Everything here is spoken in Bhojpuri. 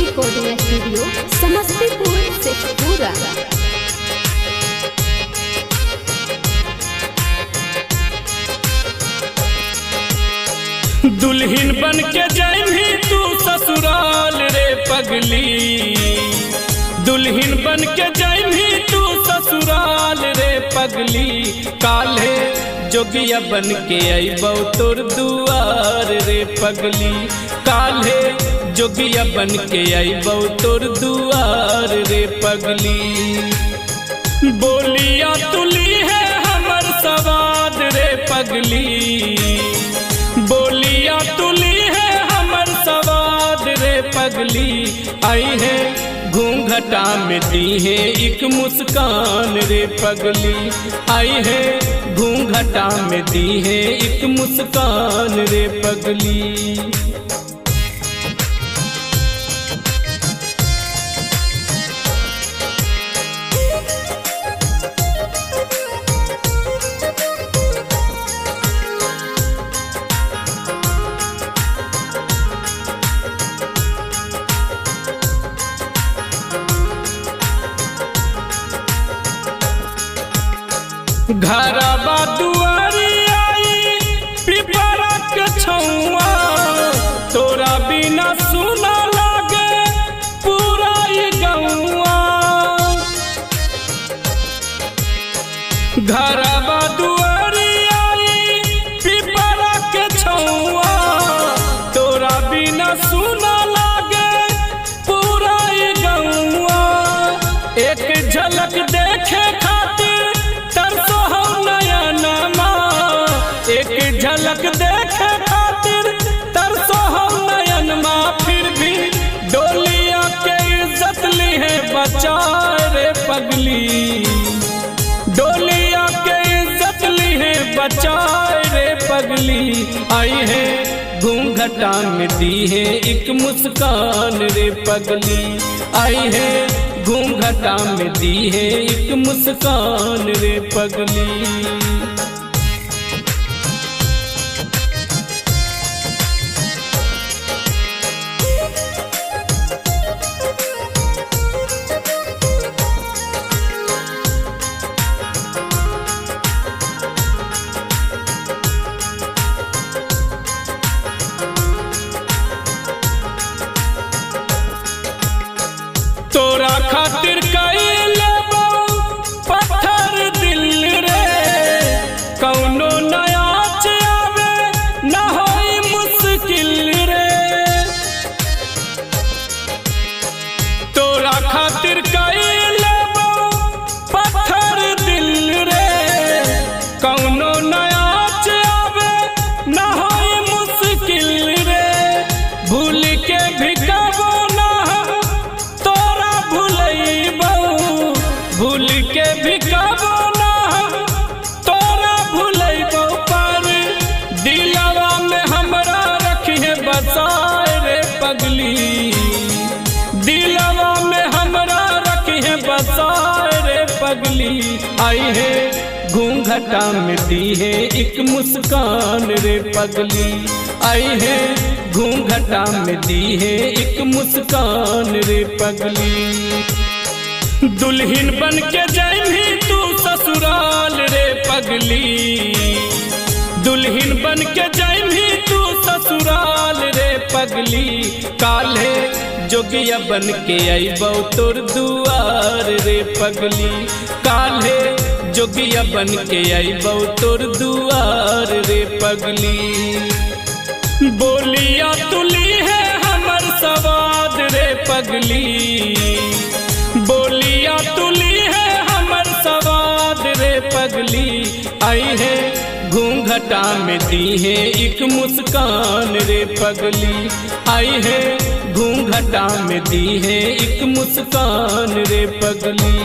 Recording studio Samastipur Sheikhpura. दुल्हन बन के जाइभी तू ससुराल रे पगली, दुल्हन बन के जाइभी तू ससुराल रे पगली। काल्हे जोगिया बन के अइबौ तोर दुआर रे पगली, काल्हे जोगिया बन के अइबौ तोर दुआर रे पगली। बोलिया तुली है हमर सवाद रे पगली, बोलिया तुली है हमर सवाद रे पगली। आई है घूंघटा में दी है एक मुस्कान रे पगली, आई है घूंघटा में दी है एक मुस्कान रे पगली। घरबा दुआरी आई पिपरा के छौआ, तोरा बिना सुना लागे पूरा ये गौआ। घरबा दुआरी आई पिपरा के छौआ, तोरा बिना सुना लागे पूरा ये गौआ। एक झलक देखे एक झलक देखे खातिर तरसो हम नयन माँ, फिर भी डोलिया के इज्जत ली है बचाए रे पगली, डोलिया के इज्जत ली है बचाए रे पगली। आई है घूंघटा में दी है एक मुस्कान रे पगली, आई है घूंघटा में दी है एक मुस्कान रे पगली। तोरा खातिर कइले पत्थर दिल रे, कौनो नया आवे न होई मुश्किल रे। तोरा खातिर कइले पत्थर दिल रे, कौनो नया आवे न होई मुश्किल रे। भूल के भी कबो भूल के भी कबो ना तोरा भूलैबो, पर दिलवा में हमरा रखिए बसाए रे पगली, दिलवा में हमरा रखिए बसाए रे पगली। आई है घूंघटा में दी है एक मुस्कान रे पगली, आई है घूंघटा में दी है एक मुस्कान रे पगली। दुल्हन बन के जाइभी तू ससुराल रे पगली, दुल्हन बन के जाइभी तू ससुराल रे पगली। काल्हे जोगिया बन के अइबौ तोर दुआर रे पगली, काल्हे जोगिया बन के अइबौ तोर दुआर रे पगली। बोलिया तुली है हमर सवाद रे पगली, बोलिया तुली है हमर सवाद रे पगली। आई है घूंघटा में दी है एक मुस्कान रे पगली, आई है घूंघटा में दी है एक मुस्कान रे पगली।